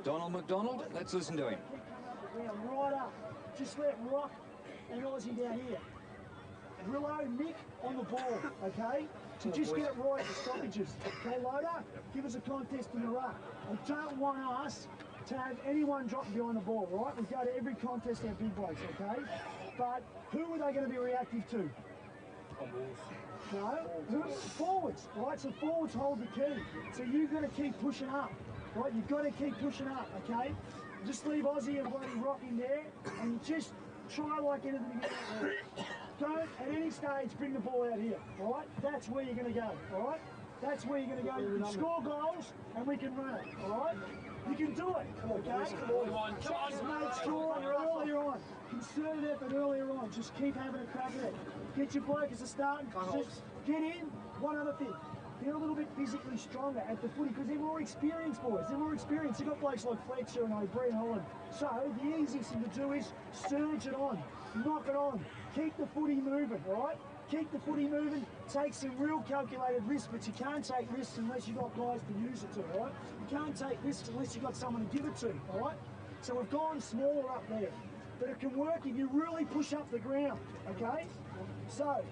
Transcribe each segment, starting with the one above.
Donald McDonald, let's listen to him. Right up. Just let Rock and Aussie down here. Willow, Mick on the ball, okay? So just get it right at the stoppages. Okay, Loader, give us a contest in the ruck. I don't want us to have anyone drop behind the ball, right? We go to every contest our big blokes, okay? But who are they going to be reactive to? No, forwards, right? So forwards hold the key. So you've got to keep pushing up, right? You've got to keep pushing up, okay? Just leave Aussie and bloody Rock in there and just try like anything to get there. Don't at any stage bring the ball out here, all right? That's where you're going to go, all right? That's where you're going to go. You can score goals and we can run it, all right? You can do it, okay? Just make sure earlier on, concerted effort earlier on, just keep having a crack at it. Get your bloke as a starting position. Get in. One other thing. Get a little bit physically stronger at the footy because they're more experienced boys. They're more experienced. You've got blokes like Fletcher and O'Brien Holland. So the easiest thing to do is surge it on. Knock it on. Keep the footy moving, all right? Keep the footy moving. Take some real calculated risks, but you can't take risks unless you've got guys to use it to, all right? You can't take risks unless you've got someone to give it to, all right? So we've gone smaller up there. But it can work if you really push up the ground, okay? So,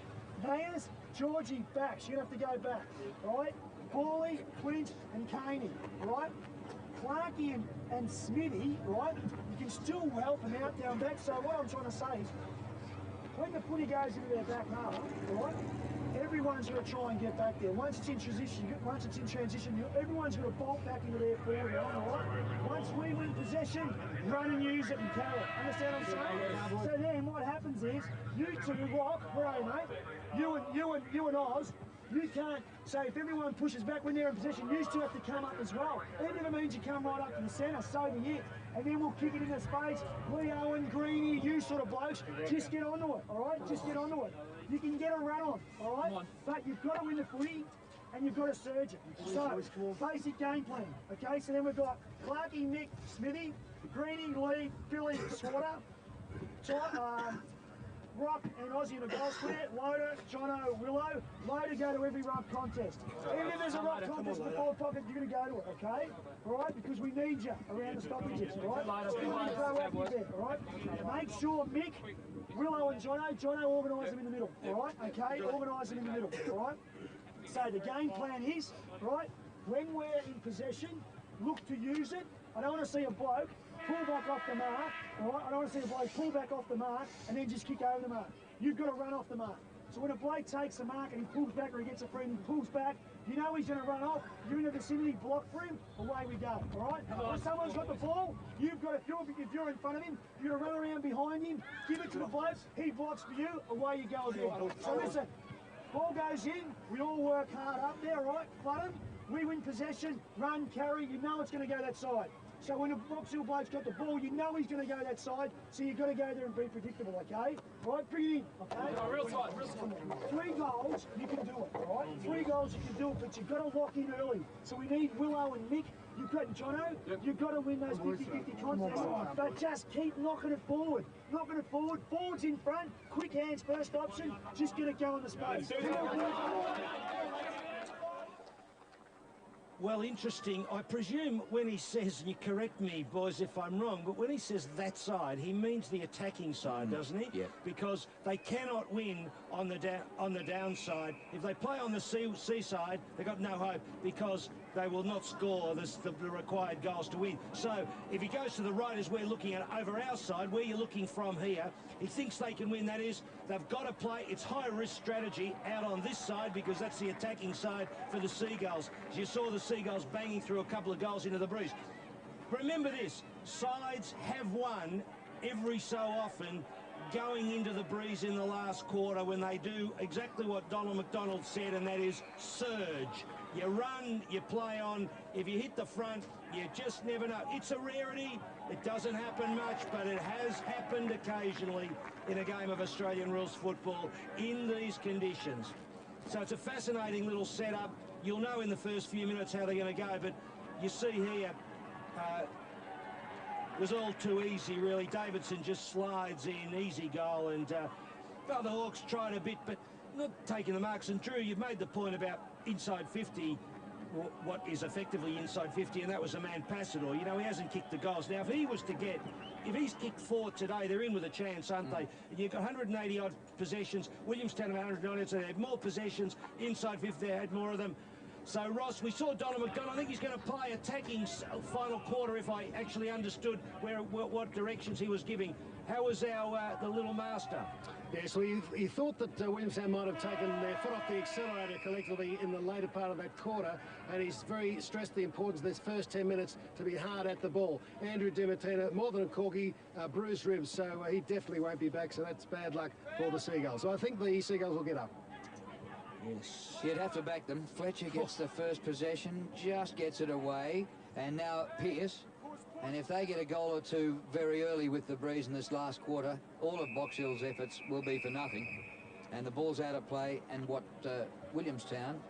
Mayers, Georgie, backs. You're going to have to go back, all right? Paulie, Clint, and Caney, all right? Clarkie and Smithy, right? You can still help them out down back. So what I'm trying to say is, when the footy goes into their back half, right? Everyone's going to try and get back there. Once it's in transition, everyone's going to bolt back into their forward line, all right? Once we win possession, run and use it and carry it. Understand what I'm saying? So then what happens is, you two, Rock, where are you, mate? You and Oz, you can't, so if everyone pushes back when they're in possession, you two have to come up as well. Even if it means you come right up to the centre, so be it. And then we'll kick it into space. Leo and Greeny, you sort of blokes, just get onto it, all right? Just get onto it. You can get a run on, all right? But you've got to win the footy and you've got to surge it. So, basic game plan, okay? So then we've got Clarkie, Mick, Smithy, Greeny, Lee, Billy, Swatter, Rock and Aussie in a goal square, Loader, Jono, Willow. Loader go to every ruck contest. Even if there's a ruck contest in the forward pocket, you're going to go to it, okay? All right, because we need you around the stoppages, all right? All right? Make sure Mick, Willow and Jono organise them in the middle, all right? Okay, organise them in the middle, all right? So the game plan is, right, when we're in possession, look to use it. I don't want to see a bloke pull back off the mark, all right? I don't want to see a bloke pull back off the mark and then just kick over the mark. You've got to run off the mark. So when a bloke takes the mark and he pulls back or he gets a free and he pulls back, you know he's going to run off. You're in the vicinity, block for him, away we go, all right? When someone's got the ball, you've got, if you're in front of him, you're going to run around behind him, give it to the bloke, he blocks for you, away you go again. So listen, ball goes in, we all work hard up there, all right? Flood him, we win possession, run, carry, you know it's going to go that side. So when a Box Hill bloke's got the ball, you know he's going to go that side, so you've got to go there and be predictable, okay? Right, bring it in, okay? Real tight. 3 goals, you can do it, all right? 3 goals, you can do it, but you've got to lock in early. So we need Willow and Mick. You've got Jono, you've got to win those 50-50 contests, but just keep knocking it forward. Knocking it forward, forwards in front, quick hands first option, just get it going the space. Well, interesting. I presume when he says, and you correct me, boys, if I'm wrong, but when he says that side, he means the attacking side, doesn't he? Yeah. Because they cannot win on the downside. If they play on the sea side, they've got no hope because they will not score the required goals to win. So if he goes to the right, as we're looking at over our side, where you're looking from here, he thinks they can win. That is, they've got to play. It's high-risk strategy out on this side because that's the attacking side for the Seagulls. As you saw the Seagulls banging through a couple of goals into the breeze. Remember this, sides have won every so often going into the breeze in the last quarter when they do exactly what Donald McDonald said, and that is surge. You run, you play on. If you hit the front, you just never know. It's a rarity. It doesn't happen much, but it has happened occasionally in a game of Australian rules football in these conditions. So it's a fascinating little setup. You'll know in the first few minutes how they're going to go, but you see here, it was all too easy, really. Davidson just slides in, easy goal, and the Hawks tried a bit, but not taking the marks. And Drew, you've made the point about inside 50. what is effectively inside 50, and that was a man Passador. You know, he hasn't kicked the goals. Now, if he's kicked 4 today, they're in with a chance, aren't they? You've got 180 odd possessions. Williamstown have 190, so they had more possessions. Inside 50, they had more of them. So, Ross, we saw Donald McDonald. I think he's going to play attacking final quarter, if I actually understood what directions he was giving. How was the little master? Yes, well, he thought that Williamstown might have taken their foot off the accelerator collectively in the later part of that quarter, and he's very stressed the importance of this first 10 minutes to be hard at the ball. Andrew DiMartino, more than a corgi, bruised ribs, so he definitely won't be back, so that's bad luck for the Seagulls. So I think the Seagulls will get up. Yes, you'd have to back them. Fletcher gets the first possession, just gets it away, and now Pearce. And if they get a goal or two very early with the Breeze in this last quarter, all of Box Hill's efforts will be for nothing. And the ball's out of play, and what Williamstown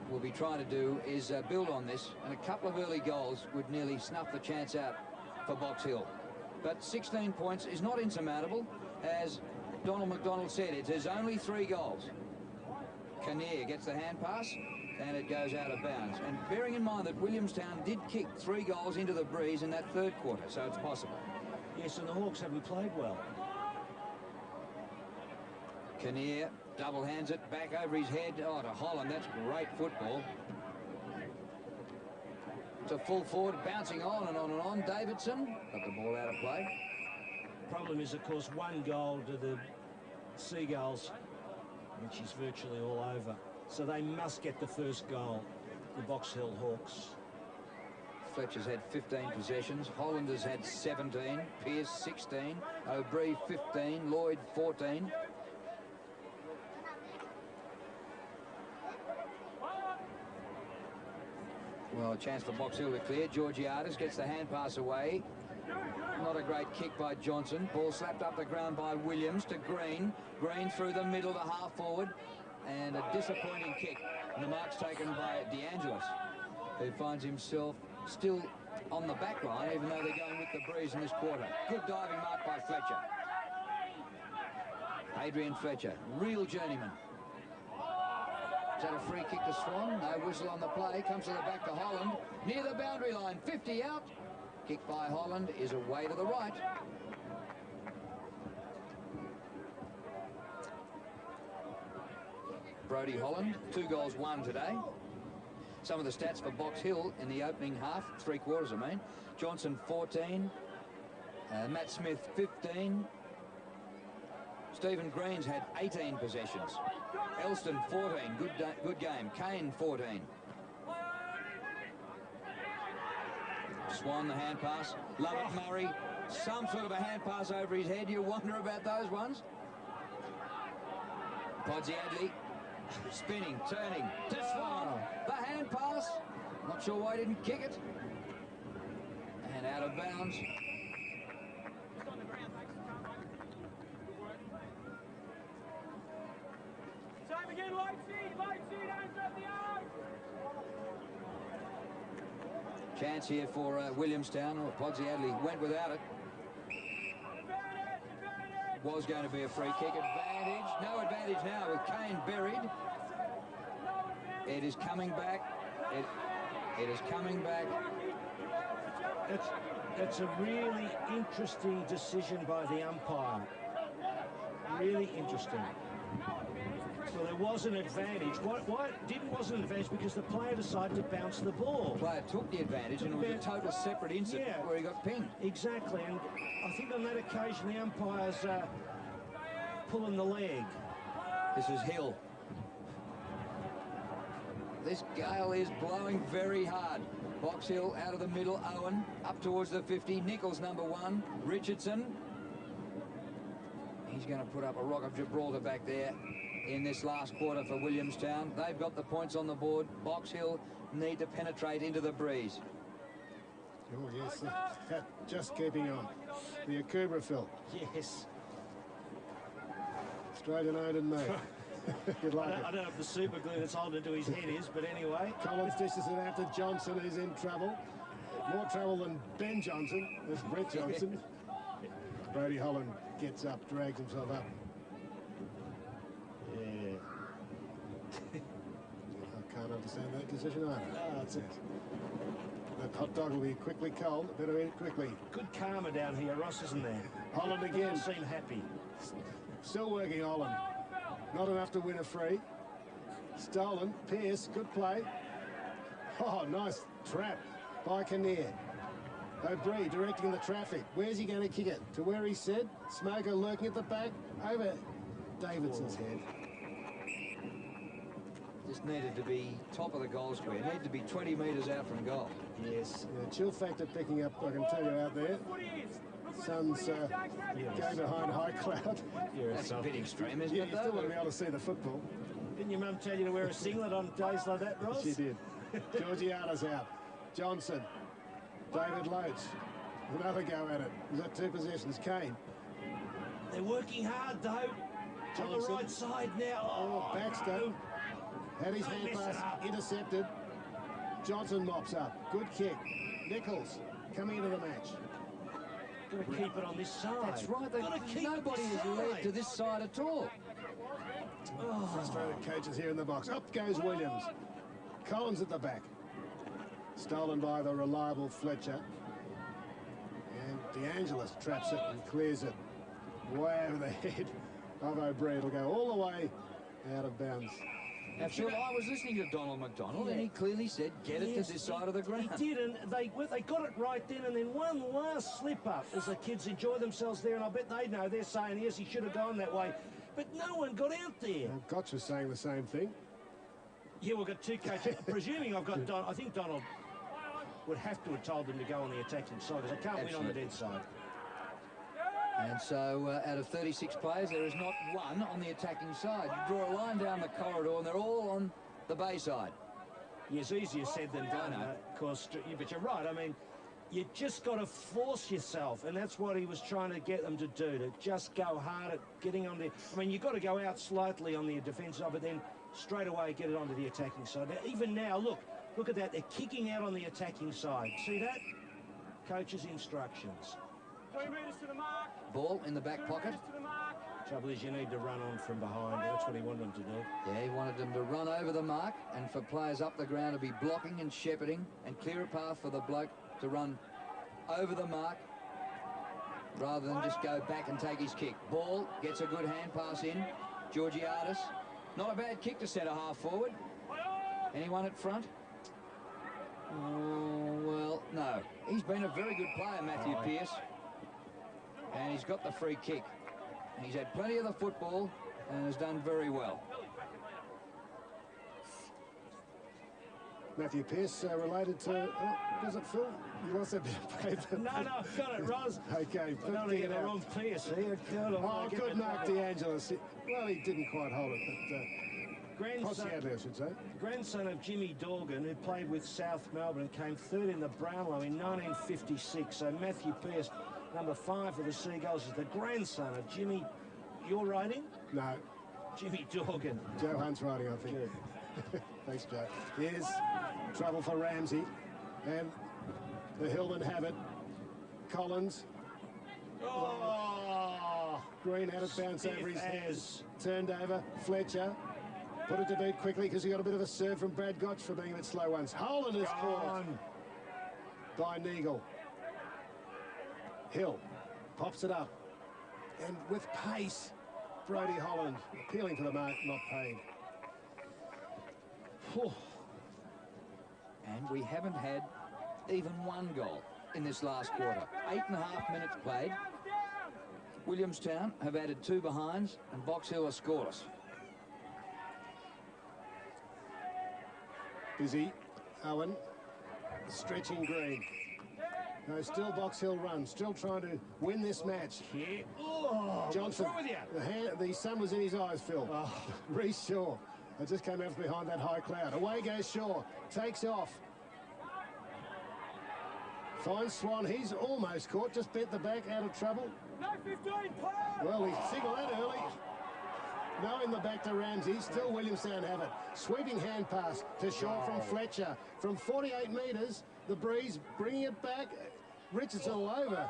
will be trying to do is build on this, and a couple of early goals would nearly snuff the chance out for Box Hill. But 16 points is not insurmountable. As Donald McDonald said, it is only 3 goals. Kinnear gets the hand pass, and it goes out of bounds. And bearing in mind that Williamstown did kick 3 goals into the Breeze in that 3rd quarter, so it's possible. Yes, and the Hawks haven't played well. Kinnear double hands it back over his head. Oh, to Holland. That's great football. To full forward, bouncing on and on and on. Davidson got the ball out of play. Problem is, of course, 1 goal to the Seagulls, which is virtually all over. So they must get the first goal, the Box Hill Hawks. Fletcher's had 15 possessions. Holland has had 17. Pearce 16. O'Brien 15. Lloyd 14. Well, a chance for Box Hill to clear. Georgiadis gets the hand pass away. Not a great kick by Johnson. Ball slapped up the ground by Williams to Green. Green through the middle to half forward. And a disappointing kick. And the mark's taken by DeAngelis, who finds himself still on the back line, even though they're going with the Breeze in this quarter. Good diving mark by Fletcher. Adrian Fletcher, real journeyman. Is that a free kick to Swan? No whistle on the play. Comes to the back to Holland. Near the boundary line. 50 out. Kick by Holland is away to the right. Brodie Holland, 2 goals, 1 today. Some of the stats for Box Hill in the opening half, 3 quarters, I mean. Johnson 14. Matt Smith 15. Stephen Green's had 18 possessions. Elston 14, good game. Kane 14. Swan the hand pass. Lovett Murray, some sort of a hand pass over his head. You wonder about those ones. Podsiadly spinning, turning to Swan. The hand pass. Not sure why he didn't kick it. And out of bounds. Chance here for Williamstown. Or Podsiadly went without it. Was going to be a free kick. Advantage. No advantage now with Kane buried. It is coming back. It is coming back. That's a really interesting decision by the umpire. Really interesting. So there was an advantage. Why wasn't an advantage? Because the player decided to bounce the ball. The player took the advantage, and it was a total separate incident where he got pinged. Exactly, and I think on that occasion the umpire's pulling the leg. This is Hill. This gale is blowing very hard. Box Hill out of the middle. Owen up towards the 50. Nichols number 1. Richardson. He's going to put up a Rock of Gibraltar back there in this last quarter for Williamstown. They've got the points on the board. Box Hill need to penetrate into the Breeze. Oh, yes. Just keeping on. The Akubra, Phil. Yes. Straight and out and me. Good luck. I don't know if the super glue that's holding to his head is, but anyway. Collins dishes it out to Johnson, who's in trouble. More trouble than Ben Johnson. There's Brett Johnson. Brodie Holland gets up, drags himself up. Yeah. I can't understand that decision either. Oh, it's a That hot dog will be quickly cold. Better eat it quickly. good karma down here, Ross, isn't there? Holland again. Doesn't seem happy. Still working, Holland. Not enough to win a free. Stolen. Pearce, good play. Oh, nice trap by Kinnear. O'Brien directing the traffic. Where's he going to kick it? To where he said. Smoker lurking at the back. Over Davidson's head. Just needed to be top of the goal square. Needed to be 20 metres out from goal. Yes. Yeah, chill factor picking up, I can tell you, out there. Sun's going behind high cloud. That's a bit extreme, isn't Yeah, it, you still though? want to be able to see the football. Didn't your mum tell you to wear a singlet on days like that, Ross? She did. Georgiana's out. Johnson. David Loach. Another go at it. We've got 2 possessions. Kane. They're working hard, though. On the Johnson. right side now. Oh, Baxter. Had his hand mess it pass up. intercepted. Johnson mops up. Good kick. Nichols coming into the match. Got to keep it on this side. That's right. Gotta keep it Nobody this has led side. to this side at all. Frustrated coaches here in the box. Up goes Williams. Collins at the back. Stolen by the reliable Fletcher. And DeAngelis traps it and clears it way over the head of O'Brien. It'll go all the way out of bounds. Now, Phil, I was listening to Donald McDonald, and he clearly said, get it to this side of the ground. He did, and they got it right then, and then one last slip-up as the kids enjoy themselves there, and I bet they know. They're saying, yes, he should have gone that way. But no one got out there. Well, Gotch was saying the same thing. Yeah, we've got 2 coaches. Presuming I've got Don, I think Donald would have to have told them to go on the attacking side, because they can't win on the dead side. And so, out of 36 players, there is not one on the attacking side. You draw a line down the corridor, and they're all on the bay side. Yeah, it's easier said than done, of course. But you're right. I mean, you just got to force yourself, and that's what he was trying to get them to do, to just go hard at getting on the... I mean, you've got to go out slightly on the defensive side, but then straight away get it onto the attacking side. Now, even now, look at that. They're kicking out on the attacking side. See that? Coach's instructions. 2 metres to the mark. Ball in the back pocket. To the mark. Trouble is, you need to run on from behind. That's what he wanted them to do. Yeah, he wanted them to run over the mark, and for players up the ground to be blocking and shepherding and clear a path for the bloke to run over the mark rather than just go back and take his kick. Ball gets a good hand pass in. Georgiadis. Not a bad kick to centre half forward. Anyone at front? Oh, well, no. He's been a very good player, Matthew Pearce. And he's got the free kick. He's had plenty of the football and has done very well. Matthew Pearce related to... Oh, was it Phil? You lost that bit of paper. No, I've got it, Roz. Okay, I don't want to get the wrong Pierce here. Oh, good mark, DeAngelis. Well, he didn't quite hold it, but Possiadly, I should say. Grandson of Jimmy Dorgan, who played with South Melbourne and came 3rd in the Brownlow in 1956. So Matthew Pearce, number 5 for the Seagulls, is the grandson of Jimmy. You're writing? No. Jimmy Dorgan. Joe Hunt's writing, I think. Good. Thanks, Joe. Here's trouble for Ramsey. And the Hillmen have it. Collins. Oh! Green had it bounce Stiff over his head. as. Turned over. Fletcher. Put it to boot quickly because he got a bit of a serve from Brad Gotch for being a bit slow once. Holland is caught by Neagle. Hill pops it up. And with pace, Brody Holland appealing for the mark, not paid. Whew. And we haven't had even one goal in this last quarter. 8.5 minutes played. Williamstown have added 2 behinds, and Box Hill are scoreless. Busy. Owen. Stretching Green. No, still Box Hill run. Still trying to win this match. Here. Oh, Johnson. what's wrong with you? The sun was in his eyes, Phil. Oh. Reece Shaw. It just came out from behind that high cloud. Away goes Shaw. Takes off. Finds Swan. He's almost caught. Just bent the back out of trouble. No 15, play. Well, he signalled that early. No in the back to Ramsey. Still Williamstown have it. Sweeping hand pass to Shaw from Fletcher. From 48 metres, the Breeze bringing it back. Richardson all over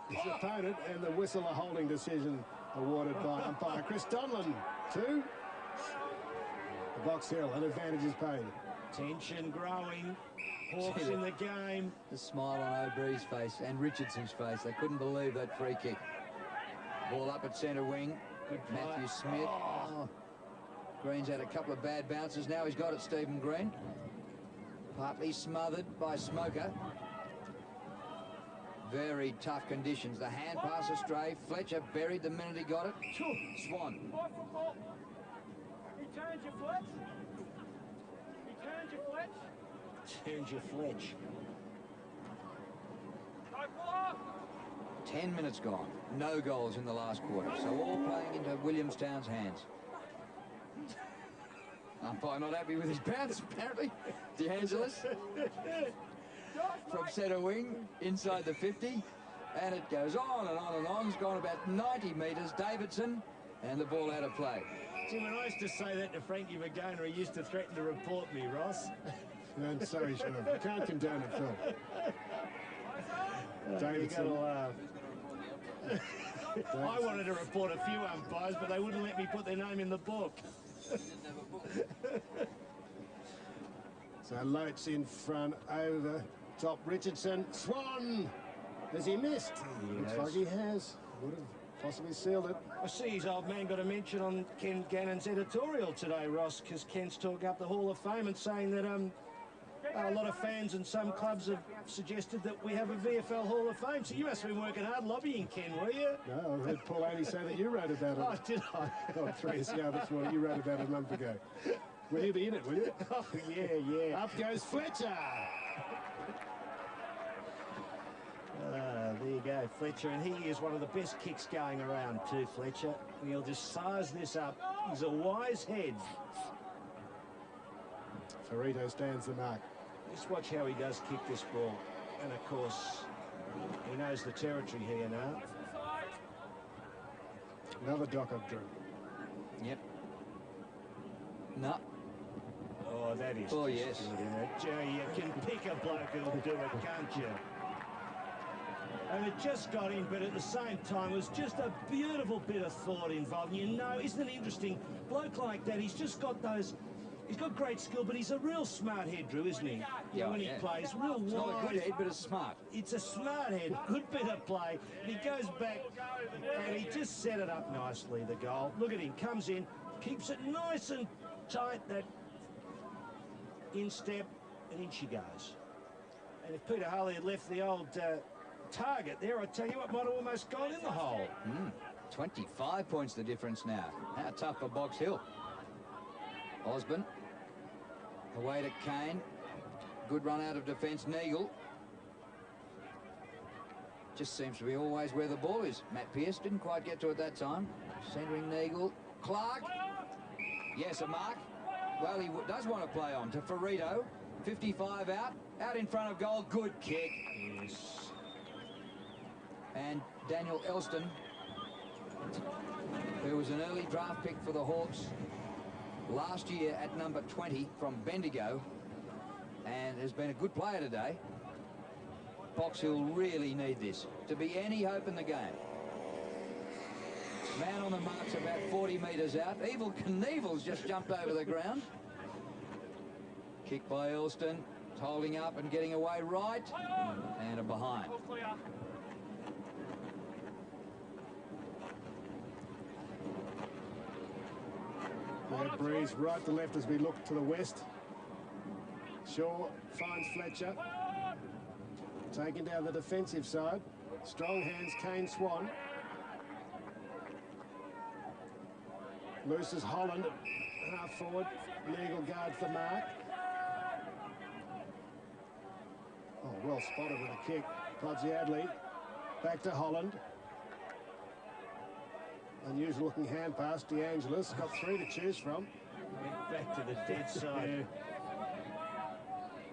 his opponent, and the whistle a holding decision awarded by umpire Chris Donlan. 2. The Box Hill, an advantage is paid. Tension growing. Hawks in the game. The smile on O'Bree's face and Richardson's face. They couldn't believe that free kick. Ball up at centre wing. Good Matthew play. Smith. Oh. Green's had a couple of bad bounces. Now he's got it, Stephen Green. Partly smothered by Smoker. Very tough conditions. The hand pass astray. Fletcher buried the minute he got it. Swan. High football. He turns your Fletch. He turns your Fletch. Turns your Fletch. Go Fuller. 10 minutes gone. No goals in the last quarter. So all playing into Williamstown's hands. Umpire not happy with his bounce, apparently. DeAngelis from centre wing, inside the 50. And it goes on and on and on. It's gone about 90 metres. Davidson, and the ball out of play. Jim, when I used to say that to Frankie Magona, he used to threaten to report me, Ross. And so he should have. You can't condone it, Phil. Davidson. You gotta laugh. I wanted to report a few umpires, but they wouldn't let me put their name in the book. So Loates in front, over top Richardson. Swan! Has he missed? Looks like he has. Would have possibly sealed it. I see his old man got a mention on Ken Gannon's editorial today, Ross, because Ken's talking up the Hall of Fame and saying that a lot of fans and some clubs have suggested that we have a VFL Hall of Fame. So you must have been working hard lobbying, Ken, were you? No, I heard Paul Aney say that you wrote about it. Oh, did I? On 3SR this morning. You wrote about it a month ago. Will you be in it, will you? Oh, yeah. Up goes Fletcher. There you go, Fletcher, and he is one of the best kicks going around too, Fletcher. And he'll just size this up. He's a wise head. Ferrito stands the mark. Just watch how he does kick this ball. And of course, he knows the territory here now. Another dock of Drew. Yep. No. Oh, that is. Oh, just yes. good, isn't it? Gee, you can pick a bloke who'll do it, can't you? And it just got in, but at the same time, it was just a beautiful bit of thought involved. You know, isn't it interesting? Bloke like that, he's just got those. He's got great skill, but he's a real smart head, Drew, isn't he? Yeah, when he plays, real wise. It's not a good head, but it's smart. It's a smart head, good bit of play. And he goes back, and he just set it up nicely, the goal. Look at him, comes in, keeps it nice and tight, that instep, and in she goes. And if Peter Harley had left the old target there, I tell you what, might have almost gone in the hole. 25 points the difference now. How tough for Box Hill. Osborne. Away to Kane. Good run out of defence. Neagle. Just seems to be always where the ball is. Matt Pearce didn't quite get to it that time. Centering Neagle. Clark. Yes, a mark. Well, he does want to play on to Ferrito. 55 out. Out in front of goal. Good kick. Yes. And Daniel Elston, who was an early draft pick for the Hawks last year at number 20 from Bendigo, and has been a good player today. Box Hill really need this to be any hope in the game. Man on the mark's about 40 metres out. Evil Knievel's just jumped over the ground. Kick by Elston, holding up and getting away right, and a behind. Bad breeze right to left as we look to the west. Shaw finds Fletcher. Taken down the defensive side. Strong hands, Kane Swan. Loose as Holland. Half forward. Neagle guards the mark. Oh, well spotted with a kick. Podsiadly. Back to Holland. Unusual looking hand pass. DeAngelis got three to choose from. Went back to the dead side.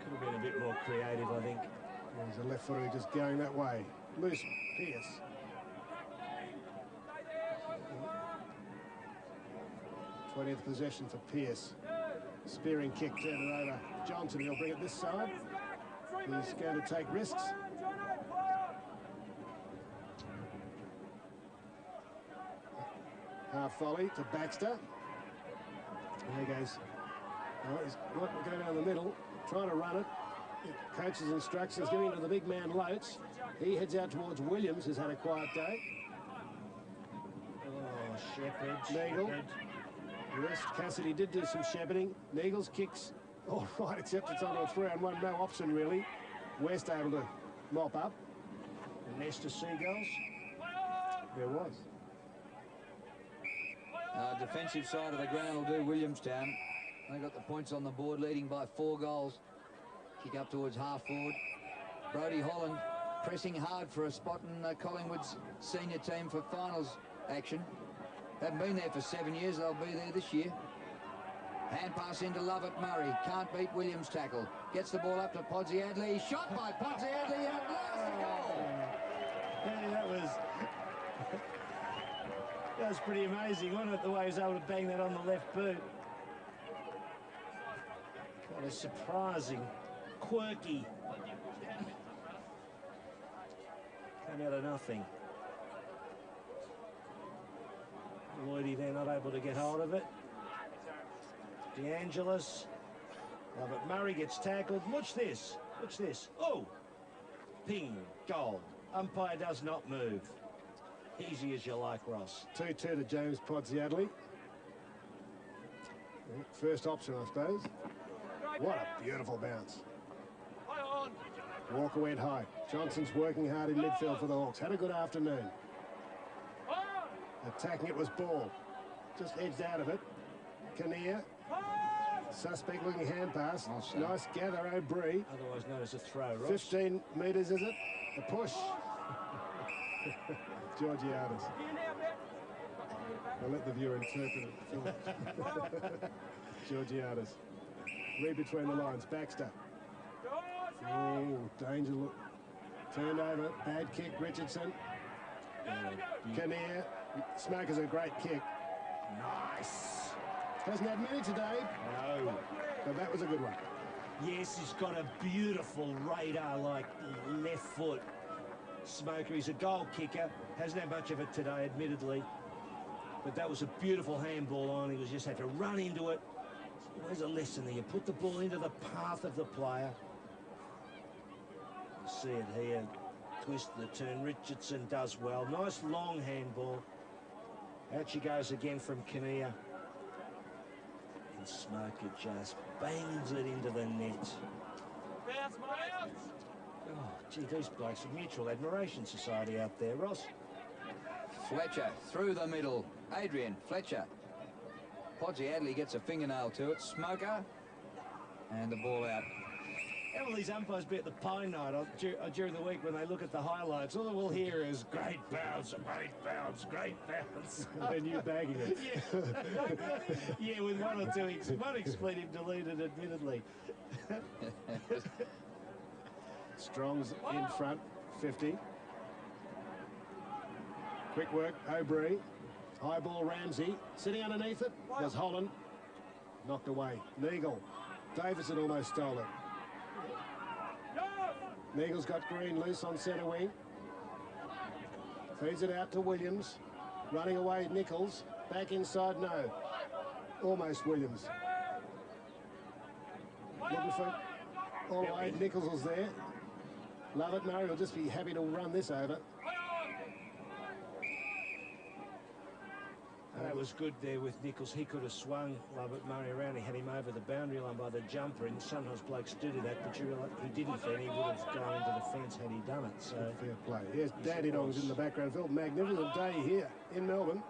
Could have been a bit more creative, I think. There's a left footer just going that way. Loose Pearce. th possession for Pearce. Spearing kick, turn it over. Johnson, he'll bring it this side. He's going to take risks. Half volley to Baxter. And there goes Well, he's got to go down the middle, trying to run it. Coach's instructions giving to the big man Loates. He heads out towards Williams, who's had a quiet day. Oh, Shepherd. Neagle. Yes, Cassidy did do some shepherding. Neagle's kicks all right, except it's onto a 3-on-1. No option, really. West able to mop up. A nest of seagulls. There was. Defensive side of the ground will do Williamstown. They got the points on the board, leading by 4 goals. Kick up towards half forward. Brodie Holland pressing hard for a spot in Collingwood's senior team for finals action. They've been there for 7 years. They'll be there this year. Hand pass into Lovett Murray. Can't beat Williams' tackle. Gets the ball up to Podsiadly. Shot by Podsiadly. At last, a goal. Yeah, that was pretty amazing, wasn't it? The way he was able to bang that on the left boot. What a surprising, quirky. Came out of nothing. Lloydie there not able to get hold of it. DeAngelis. Robert Murray gets tackled. Watch this. Watch this. Oh! Ping. Goal. Umpire does not move. Easy as you like, Ross. 2-2 to James Podsiadly. First option, I suppose. What a beautiful bounce. Walker went high. Johnson's working hard in midfield for the Hawks. Had a good afternoon. Attacking it was Ball. Just edged out of it. Kinnear. Suspect looking hand pass. Nice gather, O'Brien. Otherwise known as a throw, Ross. 15 metres, is it? The push. Georgiades. I'll let the viewer interpret it. Georgiades. Read between the lines. Baxter. Oh, danger look. Turned over. Bad kick, Richardson. Kinnear. Smoker's a great kick. Nice. Hasn't had many today. No. But that was a good one. Yes, he's got a beautiful radar-like left foot. Smoker, he's a goal kicker. Hasn't had much of it today, admittedly. But that was a beautiful handball on. He was just had to run into it. There's a lesson there. You put the ball into the path of the player. See it here. Twist the turn. Richardson does well. Nice long handball. Out she goes again from Kinnear. And Smoker just bangs it into the net. Oh, gee, these blokes are Mutual Admiration Society out there, Ross. Fletcher through the middle. Adrian Fletcher. Podsiadly gets a fingernail to it. Smoker. And the ball out. How will these umpires be at the Pine Night during the week when they look at the highlights? All we'll hear is great bounce, great bounce, great bounce. Then you bagging it. Yeah. Yeah, with one or two, one expletive deleted, admittedly. Strong's in front, 50. Quick work, O'Brien. High ball, Ramsey. Sitting underneath it was Holland. Knocked away. Neagle. Davison almost stole it. Neagle's got Green loose on centre wing. Feeds it out to Williams. Running away, Nichols. Back inside, no. Almost Williams. Looking for all the way. Nichols was there. Lovett Murray will just be happy to run this over. That was good there with Nichols. He could have swung Lovett Murray around. He had him over the boundary line by the jumper, and sometimes blokes do that, but he didn't, and he would have gone into the fence had he done it. So fair play. Here's Daddy Dongs in the background. Phil, magnificent day here in Melbourne.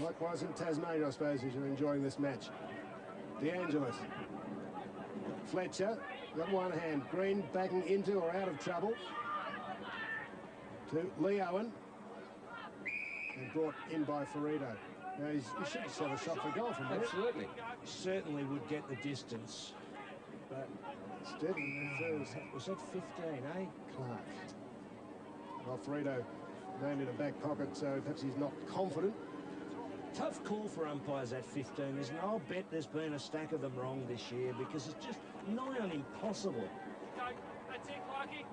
Likewise in Tasmania, I suppose, as you're enjoying this match. DeAngelis. Fletcher. Got one hand. Green backing into or out of trouble. To Lee Owen. And brought in by Ferrito. Now he should just have a shot for goal from there. Absolutely. Certainly would get the distance. But was that 15, eh? Clark. Well, Ferrito named in a back pocket, so perhaps he's not confident. Tough call for umpires at 15, isn't it? I'll bet there's been a stack of them wrong this year because it's just nigh on impossible. That's it, Clarkie.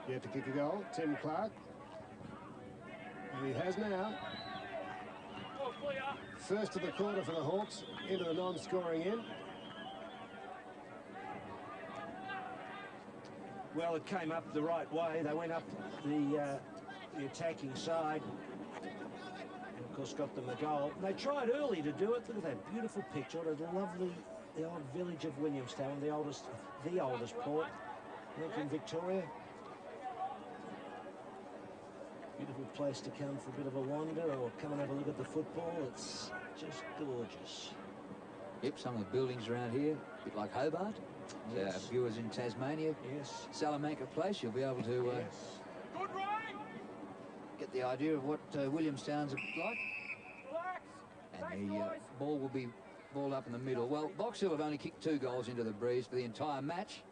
Yet to kick a goal, Tim Clark. And he has now. First of the quarter for the Hawks, into the non-scoring end. Well, it came up the right way. They went up the attacking side. And, of course, got them the goal. They tried early to do it. Look at that beautiful picture. The old village of Williamstown, the oldest port, I think, in Victoria. Beautiful place to come for a bit of a wander or come and have a look at the football. It's just gorgeous. Yep, some of the buildings around here, a bit like Hobart. Yes. Viewers in Tasmania. Yes. Salamanca Place, you'll be able to Yes. get the idea of what Williamstown's like. And the ball will be balled up in the middle. Well, Box Hill have only kicked 2 goals into the Breeze for the entire match.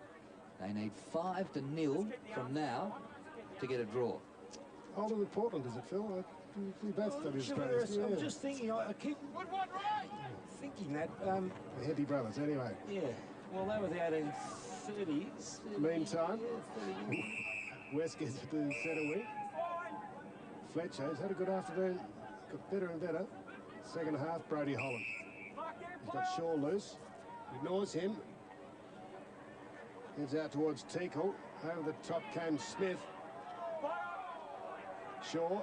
They need 5-0 from now to get a draw. Older than Portland, does it, Phil? We both studied Australia. I'm just thinking, I keep thinking that. The Henty brothers, anyway. Yeah. Well, they were the 1830s. Meantime, Yeah, West gets to the centre wing. Fletcher's had a good afternoon. Got better and better. Second half, Brodie Holland. He's got Shaw loose. Ignores him. Heads out towards Teakle. Over the top came Smith. Shaw.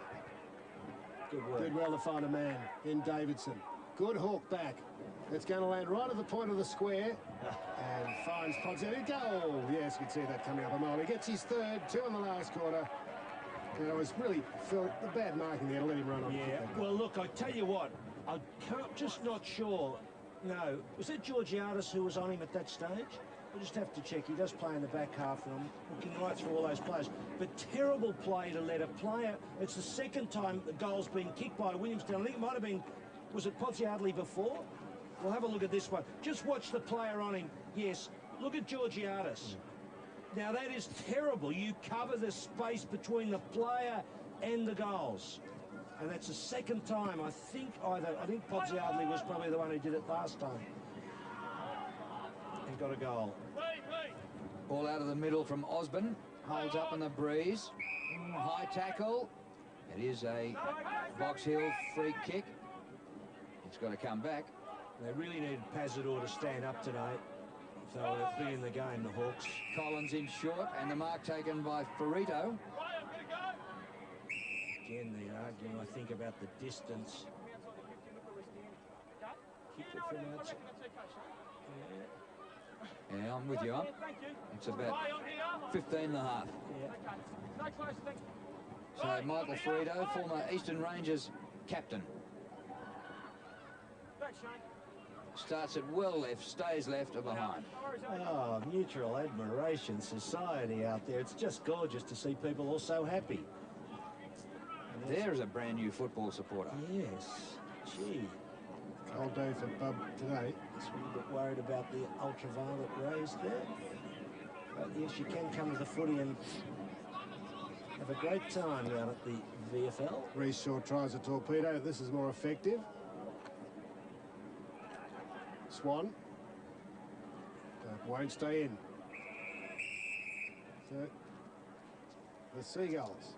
Good work. Did well to find a man in Davidson. Good hook back. It's going to land right at the point of the square. And finds Pogsy. Goal! Yes, you can see that coming up a mile. He gets his third, 2 in the last quarter. And it was really, Phil, the bad marking there to let him run on. Yeah, well, look, I tell you what, I'm just not sure. No, was it Georgiadis who was on him at that stage? We'll just have to check. He does play in the back half, and I'm looking right through all those players. But terrible play to let a player. It's the second time the goal's been kicked by Williamstown. I think it might have been, was it Podsiadly before? We'll have a look at this one. Just watch the player on him. Yes, look at Georgiadis. Now, that is terrible. You cover the space between the player and the goals. And that's the second time. I think Podsiadly was probably the one who did it last time. And got a goal. Ball out of the middle from Osborne. Holds up in the Breeze. High tackle. It is a Box Hill free kick. It's got to come back. They really needed Pazador to stand up tonight. So they'll be in the game, the Hawks. Collins in short, and the mark taken by Ferrito. Again, they're arguing, I think, about the distance. Kick it from outside. Yeah, I'm with you. It's about 15 and a half. Yeah. So Michael Ferrito, former Eastern Rangers captain. Starts it well left, stays left or behind. Oh, mutual admiration society out there. It's just gorgeous to see people all so happy. There's a brand new football supporter. Yes. Gee. Cold day for Bub today. Just a little bit worried about the ultraviolet rays there. But yes, you can come to the footy and have a great time down at the VFL. Reece Shaw tries a torpedo. This is more effective. Swan. Won't stay in. So, the Seagulls.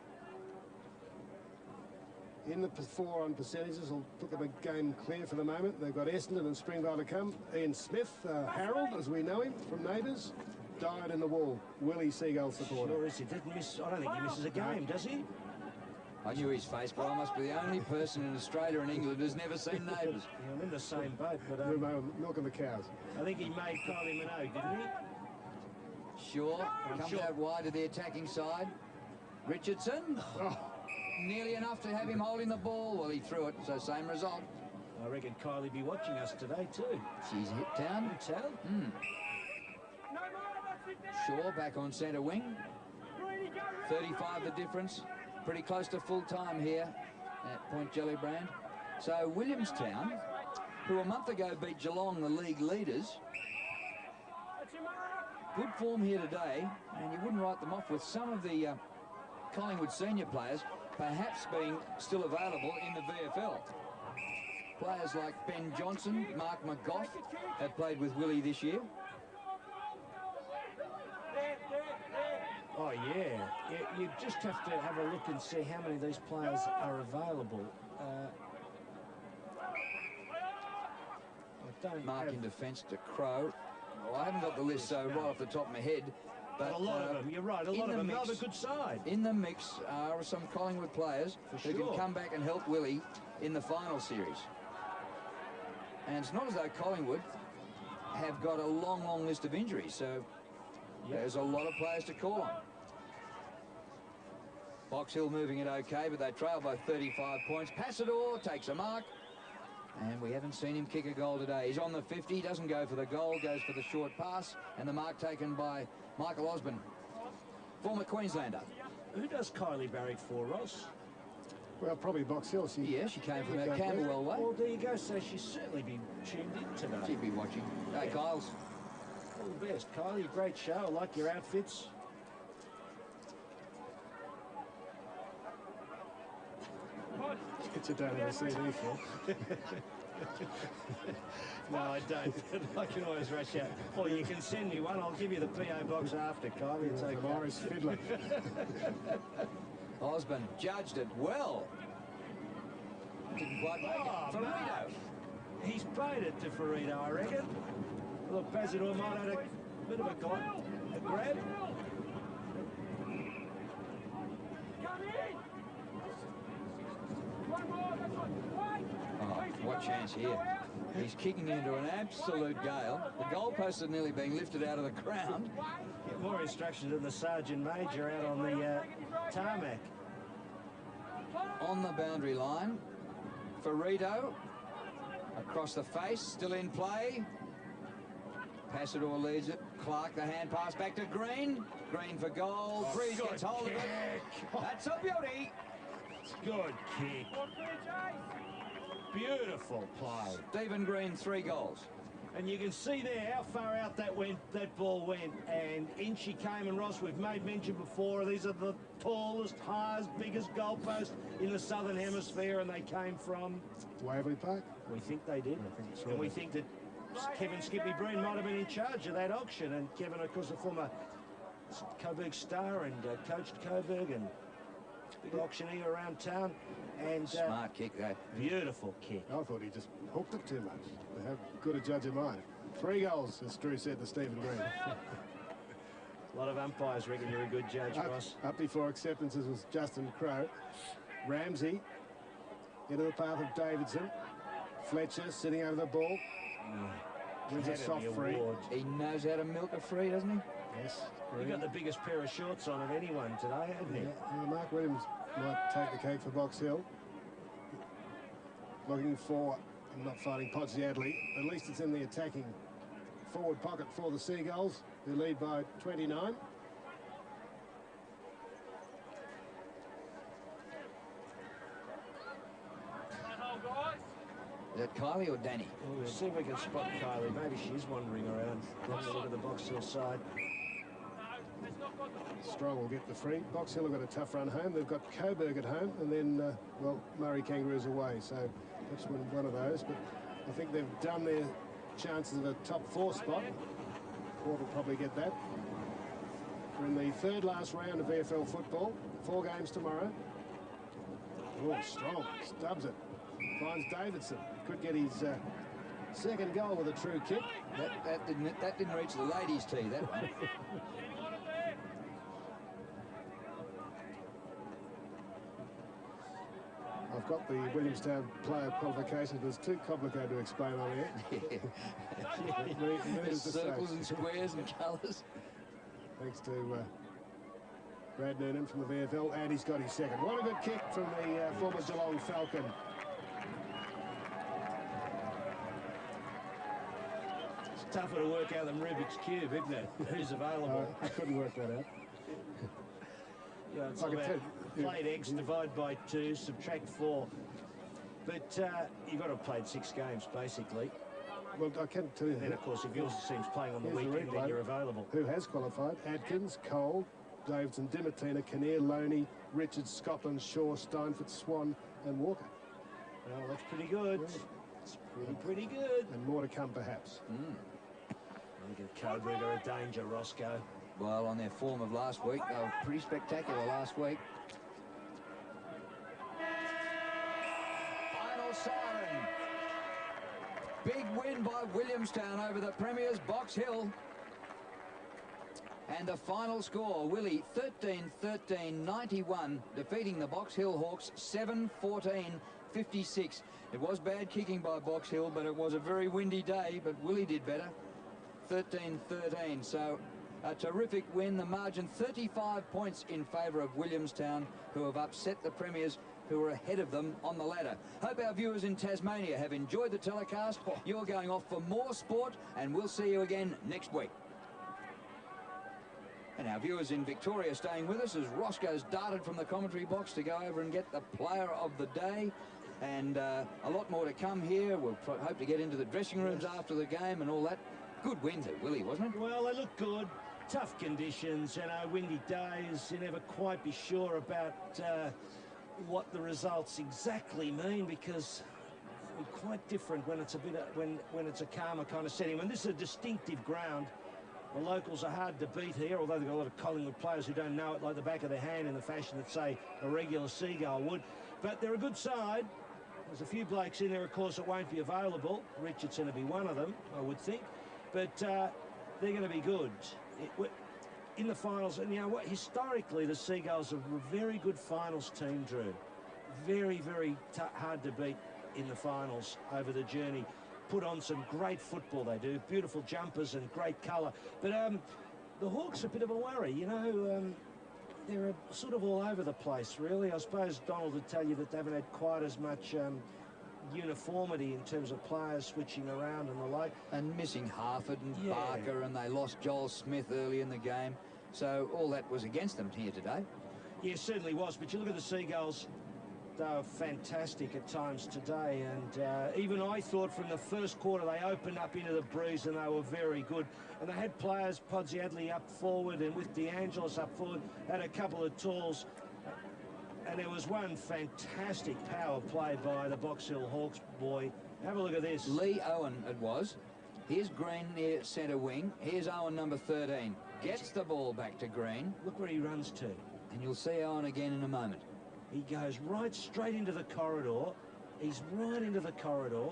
In the 4 on percentages will put them a game clear for the moment. They've got Essendon and Springvale to come. Ian Smith, Harold, as we know him from Neighbours, died in the wall. Willie Seagull supporter. Sure is. He didn't miss. I don't think he misses a game, does he? I knew his face, but I must be the only person in Australia and England who's never seen Neighbours. Yeah, I'm in the same boat, but Milking the cows. I think he made Kylie Minogue, didn't he? Shaw comes out wide to the attacking side. Richardson. Oh. Nearly enough to have him holding the ball. Well, he threw it, so same result. I reckon Kylie be watching us today too. She's hit town. You tell? Shaw back on centre wing. 35 the difference. Pretty close to full time here at Point Gellibrand. So Williamstown, who a month ago beat Geelong, the league leaders, good form here today, and you wouldn't write them off with some of the Collingwood senior players perhaps being still available in the VFL. Players like Ben Johnson, Mark McGough have played with Willie this year. Oh, yeah. You just have to have a look and see how many of these players are available. Mark in defence to Crow. Well, I haven't got the list right off the top of my head. But a lot of them, you're right, a lot of them. They'll have a good side. In the mix are some Collingwood players who can come back and help Willie in the final series. And it's not as though Collingwood have got a long, long list of injuries, so there's a lot of players to call on. Box Hill moving it okay, but they trail by 35 points. Passador takes a mark, and we haven't seen him kick a goal today. He's on the 50, doesn't go for the goal, goes for the short pass, and the mark taken by Michael Osborne, former Queenslander. Who does Kylie Barry for, Ross? Well, probably Box Hill. She came from that Camberwell way. Well, there you go. So she's certainly been tuned in today. She'd be watching. Hey, Kyles. All the best, Kylie. Great show. I like your outfits. It's a don't have a CD for. No, I don't. I can always rush out. Or you can send me one. I'll give you the PO box after, Kylie. It's okay. Morris Fiddler. Osborne judged it well. Didn't quite make it. Ferrito. He's played it to Ferrito, I reckon. Look, Passador might have a bit of a grab. Come in! One more, that's one. Oh, what chance here. He's kicking into an absolute gale. The goalposts are nearly being lifted out of the ground. Get more instructions than the Sergeant Major out on the tarmac. On the boundary line, Ferrito across the face, still in play. Passador leads it. Clark, the hand pass back to Green. Green for goal. Breeze gets hold of it. That's a beauty. Good kick. Beautiful play. Stephen Green, 3 goals. And you can see there how far out that ball went. And in she came, and Ross, we've made mention before, these are the tallest, highest, biggest goalposts in the Southern Hemisphere, and they came from Waverley Park. We think they did. I think so. And we think that Kevin Skippy Breen might have been in charge of that auction. And Kevin, of course, a former Coburg star and coached Coburg and big auctioneer around town. And smart kick, though. Beautiful kick. I thought he just hooked it too much. How good a judge am I? 3 goals, as Drew said to Stephen Green. A lot of umpires reckon you're a good judge, Ross. Up before acceptances was Justin Crowe. Ramsey into the path of Davidson. Fletcher sitting over the ball. Wins a soft free. He knows how to milk a free, doesn't he? Yes. He got the biggest pair of shorts on of anyone today, hadn't he? Yeah, Mark Williams might take the cake for Box Hill. Looking for, I'm not finding Podsiadly. At least it's in the attacking forward pocket for the Seagulls, who lead by 29. Is that Kylie or Danny? Well, we'll see if we can spot Kylie. Maybe she is wandering around. Let's look at the Box Hill side. Strong will get the free. Box Hill have got a tough run home. They've got Coburg at home, and then, well, Murray Kangaroos away. So perhaps win one of those. But I think they've done their chances of a top 4 spot. Port will probably get that. We're in the 3rd last round of VFL football. 4 games tomorrow. Oh, Strong stubs it. Finds Davidson. Could get his 2nd goal with a true kick. That didn't reach the ladies' tee, that one. I've got the Williamstown player qualifications, but it's too complicated to explain on here. There's circles and squares and colours. Thanks to Brad Noonan from the VFL, and he's got his 2nd. What a good kick from the former Geelong Falcon. It's tougher to work out than Rubik's Cube, isn't it? Who's available? I couldn't work that out. Yeah, it's all about played X, divide by 2, subtract 4. But you've got to have played 6 games, basically. Well, I can tell you. And then, of course, if yours team's playing on the weekend, then you're available. Who has qualified? Adkins, Cole, Davidson, Dimatina, Kinnear, Loney, Richards, Scotland, Shaw, Steinford, Swan, and Walker. Well, that's pretty good. It's pretty good. And more to come, perhaps. I think Coburg are a danger, Roscoe. Well, on their form of last week, they were pretty spectacular last week. Final siren. Big win by Williamstown over the Premiers, Box Hill. And the final score, Willie 13-13-91, defeating the Box Hill Hawks 7-14-56. It was bad kicking by Box Hill, but it was a very windy day, but Willie did better. 13-13, so a terrific win. The margin 35 points in favour of Williamstown, who have upset the Premiers, who are ahead of them on the ladder. Hope our viewers in Tasmania have enjoyed the telecast. You're going off for more sport, and we'll see you again next week. And our viewers in Victoria staying with us as Roscoe's darted from the commentary box to go over and get the player of the day. And a lot more to come here. We'll hope to get into the dressing rooms after the game and all that. Good win to Willie, wasn't it? Well, they look good. Tough conditions, you know, windy days. You never quite be sure about what the results exactly mean, because it's quite different when it's a bit when it's a calmer kind of setting. When this is a distinctive ground, the locals are hard to beat here, although they've got a lot of Collingwood players who don't know it like the back of their hand in the fashion that, say, a regular Seagull would. But they're a good side. There's a few blokes in there, of course, that won't be available. Richardson will be one of them, I would think. But they're going to be good in the finals. And you know what? Historically, the Seagulls are a very good finals team, Drew. Very, very hard to beat in the finals over the journey. Put on some great football, they do. Beautiful jumpers and great colour. But the Hawks are a bit of a worry, you know. They're sort of all over the place, really. I suppose Donald would tell you that they haven't had quite as much uniformity in terms of players switching around and the like. And missing Harford and Barker, and they lost Joel Smith early in the game. So all that was against them here today. Yeah, certainly was. But you look at the Seagulls, they were fantastic at times today, and even I thought from the first quarter they opened up into the breeze and they were very good. And they had players, Podsiadly up forward and with DeAngelis up forward, had a couple of tools. And there was one fantastic power play by the Box Hill Hawks boy. Have a look at this. Lee Owen it was. Here's Green near centre wing. Here's Owen, number 13. Gets the ball back to Green. Look where he runs to. And you'll see Owen again in a moment. He goes right straight into the corridor. He's right into the corridor.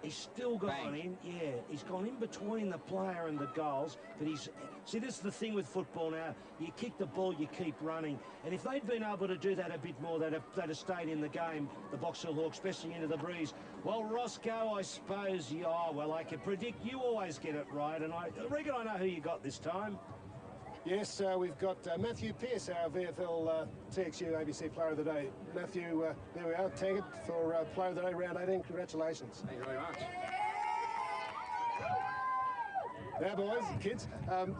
He's still gone in. Yeah, he's gone in between the player and the goals. But he's... See, this is the thing with football now. You kick the ball, you keep running. And if they'd been able to do that a bit more, they'd have stayed in the game, the Box Hill Hawks, especially into the breeze. Well, Roscoe, I suppose, well, I can predict you always get it right. And I reckon I know who you got this time. Yes, we've got Matthew Pearce, our VFL TXU ABC Player of the Day. Matthew, there we are, tagged for Player of the Day, round 18. Congratulations. Thank you very much. Now, boys, kids,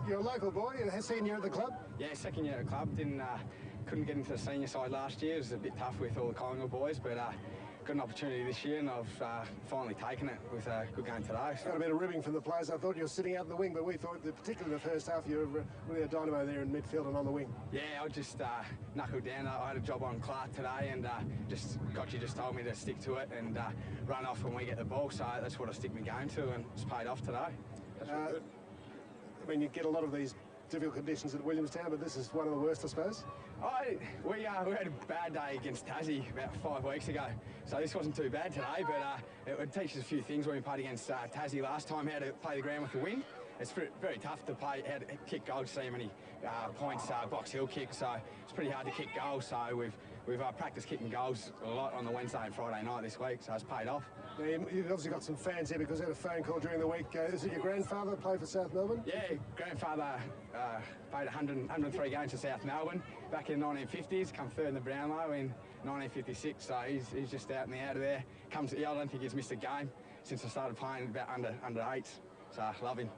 you're a local boy, a senior at the club? Yeah, second year at the club. Couldn't get into the senior side last year. It was a bit tough with all the Collingwood boys, but got an opportunity this year, and I've finally taken it with a good game today. So. Got a bit of ribbing from the players. I thought you were sitting out in the wing, but we thought, that particularly the first half, you were really a dynamo there in midfield and on the wing. Yeah, I just knuckled down. I had a job on Clark today, and Gotchi just told me to stick to it and run off when we get the ball. So that's what I stick my game to, and it's paid off today. That's really good. I mean, you get a lot of these difficult conditions at Williamstown, but this is one of the worst, I suppose. We had a bad day against Tassie about 5 weeks ago, so this wasn't too bad today, but it would teach us a few things when we played against Tassie last time, how to play the ground with the wind. It's very tough to play, how to kick goals, see how many points Box Hill kick, so it's pretty hard to kick goals, so we've practiced kicking goals a lot on the Wednesday and Friday night this week, so it's paid off. Now, you've obviously got some fans here because I had a phone call during the week. Is it your grandfather that played for South Melbourne? Yeah, grandfather played 103 games for South Melbourne back in the 1950s, come third in the Brownlow in 1956, so he's just out of there. I don't think he's missed a game since I started playing about under 8s, so I love him.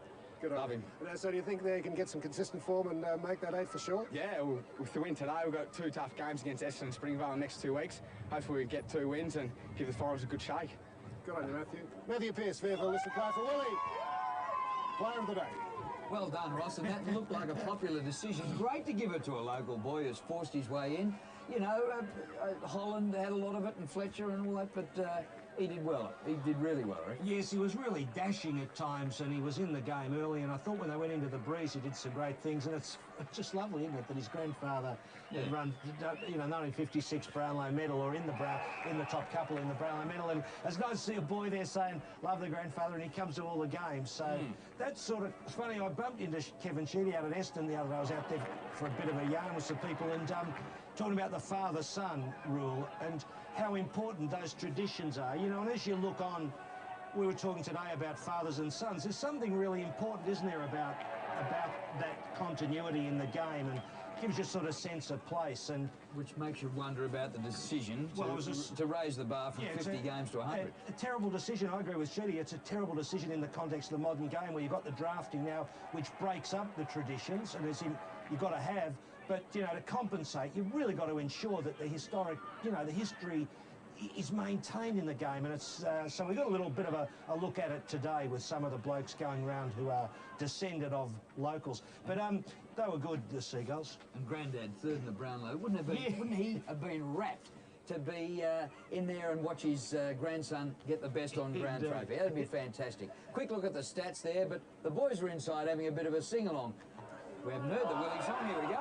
Good on him. So do you think they can get some consistent form and make that 8 for sure? Yeah, with the win today, we've got 2 tough games against Essendon and Springvale in the next 2 weeks. Hopefully we get 2 wins and give the finals a good shake. Good on you, Matthew. Matthew Pearce, VFL listed player for Willie. Player of the day. Well done, Ross, and that looked like a popular decision. Great to give it to a local boy who's forced his way in. You know, Holland had a lot of it and Fletcher and all that, but he did well. He did really well, right? Yes, he was really dashing at times, and he was in the game early. And I thought when they went into the breeze, he did some great things. And it's just lovely, isn't it, that his grandfather had run, 1956 Brownlow medal, or in the top couple in the Brownlow medal. And it's nice to see a boy there saying, "Love the grandfather," and he comes to all the games. So that's sort of it's funny. I bumped into Kevin Sheedy out at Eston the other day. I was out there for a bit of a yarn with some people, and talking about the father-son rule and how important those traditions are. You know, and as you look on, we were talking today about fathers and sons. There's something really important, isn't there, about that continuity in the game, and gives you sort of sense of place. And which makes you wonder about the decision to raise the bar from 50 games to 100. A terrible decision. I agree with Sheedy. It's a terrible decision in the context of the modern game, where you've got the drafting now, which breaks up the traditions, and as in you've got to have. But, you know, to compensate, you've really got to ensure that the historic, the history is maintained in the game. And it's so we got a little bit of a look at it today with some of the blokes going round who are descended of locals. But they were good, the Seagulls. And Grandad, third in the Brownlow, wouldn't he have been rapt to be in there and watch his grandson get the best on ground trophy? That'd be fantastic. Quick look at the stats there, but the boys were inside having a bit of a sing-along. We haven't heard the Willie song. Here we go.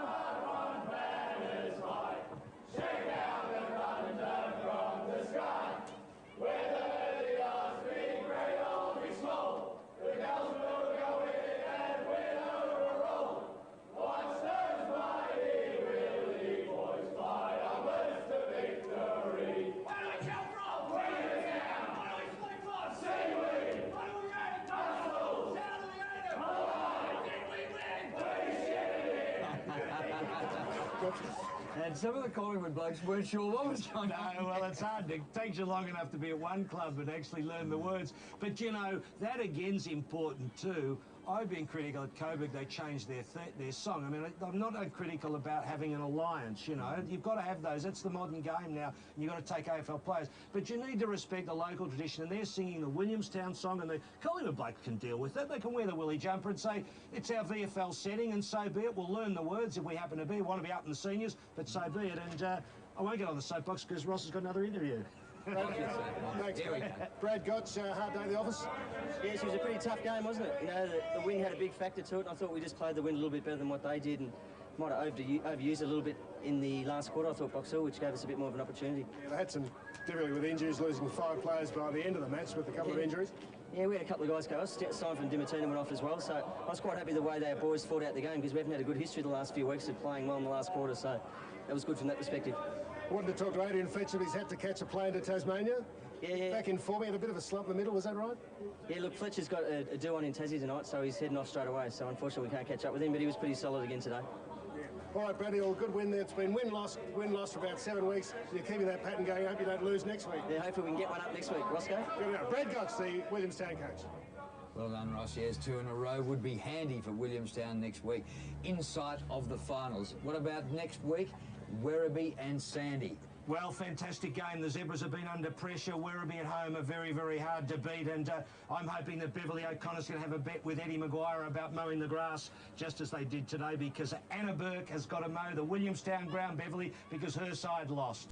And some of the Collingwood blokes weren't sure what was going on. No, well, it's hard. It takes you long enough to be at one club and actually learn the words. But, you know, that again's important too. I've been critical at Coburg. They changed their song. I mean, I'm not critical about having an alliance, you know. You've got to have those. That's the modern game now. You've got to take AFL players. But you need to respect the local tradition. And they're singing the Williamstown song, and the Collingwood bloke can deal with it. They can wear the Willie jumper and say, it's our VFL setting, and so be it. We'll learn the words if we happen to be. Want to be up in the seniors, but so be it. And I won't get on the soapbox because Ross has got another interview. Thanks, Brad Gotch, hard day at the office? Yes, it was a pretty tough game, wasn't it? You know, the wind had a big factor to it, and I thought we just played the wind a little bit better than what they did, and might have overused it a little bit in the last quarter, I thought, Box Hill, which gave us a bit more of an opportunity. Yeah, they had some difficulty with injuries, losing 5 players by the end of the match with a couple of injuries. Yeah, we had a couple of guys go off. Simon and Dimartina went off as well, so I was quite happy the way our boys fought out the game, because we haven't had a good history the last few weeks of playing well in the last quarter, so that was good from that perspective. I wanted to talk to Adrian Fletcher. He's had to catch a plane to Tasmania. Yeah. Back in form, he had a bit of a slump in the middle, was that right? Yeah, look, Fletcher's got a do on in Tassie tonight, so he's heading off straight away, so unfortunately we can't catch up with him, but he was pretty solid again today. Yeah. All right, Bradley, all good win there. It's been win-loss for about 7 weeks. You're keeping that pattern going. I hope you don't lose next week. Yeah, hopefully we can get one up next week. Roscoe? Good enough. Brad Gotch, the Williamstown coach. Well done, Ross. Yes, 2 in a row would be handy for Williamstown next week. In sight of the finals. What about next week? Werribee and Sandy. Well, fantastic game. The Zebras have been under pressure. Werribee at home are very, very hard to beat. And I'm hoping that Beverly O'Connor's going to have a bet with Eddie Maguire about mowing the grass, just as they did today, because Anna Burke has got to mow the Williamstown ground, Beverly, because her side lost.